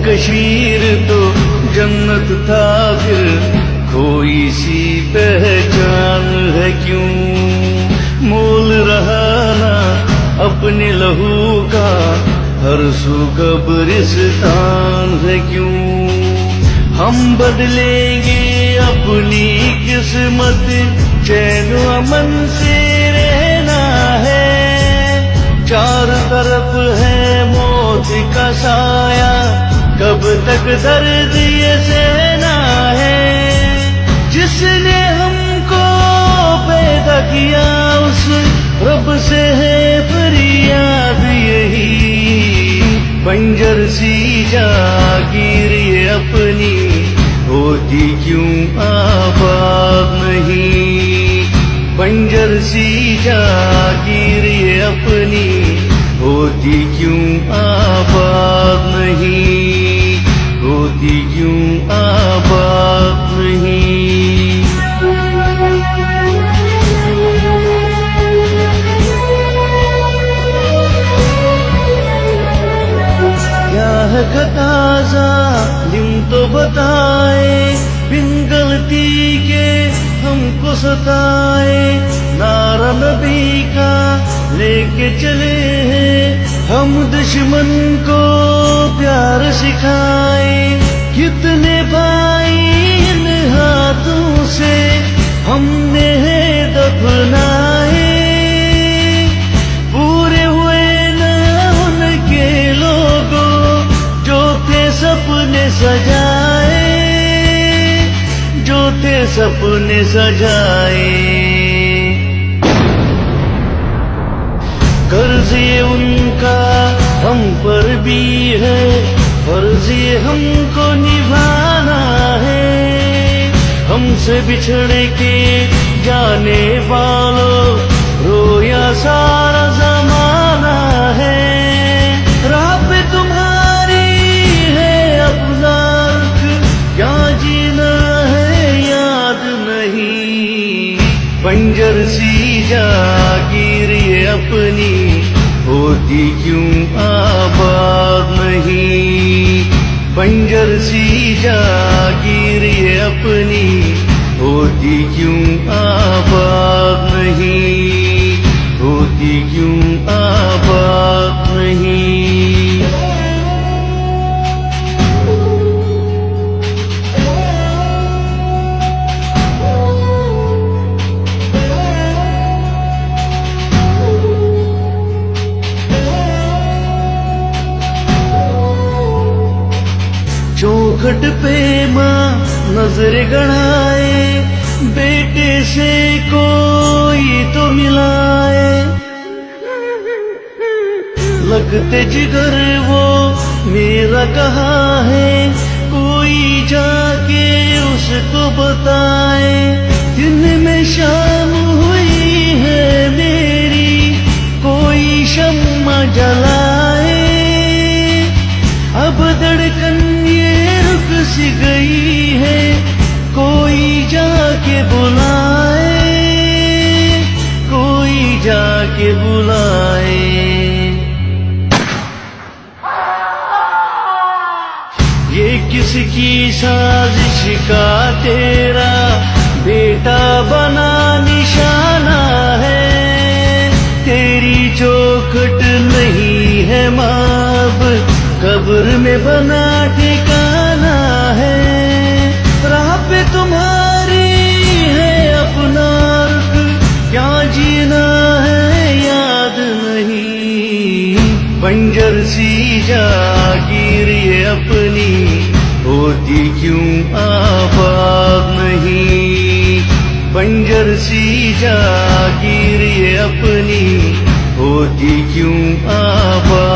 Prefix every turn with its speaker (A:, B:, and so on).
A: कशीर तो जन्नत था फिर कोई सी पहचान है क्यों, मोल रहा ना अपने लहू का हर सू कब्रिस्तान है क्यों। हम बदलेंगे अपनी किस्मत, चैन अमन से रहना है। चार तरफ है मौत का साया, कब तक दर्द ये सहना है। जिसने हमको पैदा किया उस रब से है फरियाद यही, बंजर सी जागीर ये अपनी होती क्यों आबाद नहीं। बंजर सी जागीर ये अपनी होती क्यों आबाद नहीं, होती क्यों आबाद नहीं। क्या है खता जालिम तो बताए, बिन गलती के हमको सताए। नारा नबी का लेके चले हैं हम, दुश्मन को प्यार सिखाए। कितने भाई इन हाथों से हमने है दफनाए, पूरे हुए न उनके लोगों जो थे सपने सजाए, जो थे सपने सजाए। कर्ज ये उनका हम पर भी है, फर्ज ये हमको निभाना है। हमसे बिछड़ के जाने वालों रोया सारा जमाना है। राह पे तुम्हारी है अपना रुख, क्या जीना है याद नहीं। बंजर सी जागीर ये अपनी होती क्यों आबाद नहीं। बंजर सी जागीर ये अपनी होती क्यों आबाद नहीं, होती क्यों आबाद नहीं। चौखट पे माँ नजर गड़ाए, बेटे से कोई तो मिलाए। लगते जिगर वो मेरा कहाँ है, कोई जाके उसको बताए। दिन में शाम हुई है मेरी, कोई शम्मा जलाए। अब धड़कन ये रुक सी गई है, कोई जाके बुलाए, कोई जाके बुलाए। ये किसकी साजिश का तेरा बेटा बना निशाना है। तेरी चौखट नहीं है माब, कब्र में बना ठिकाना है। राह पे तुम्हारी है अपना रुख, क्या जीना है याद नहीं। बंजर सी जागीर ये अपनी होती क्यों आबाद नहीं। बंजर सी जागीर ये अपनी होती क्यों आबाद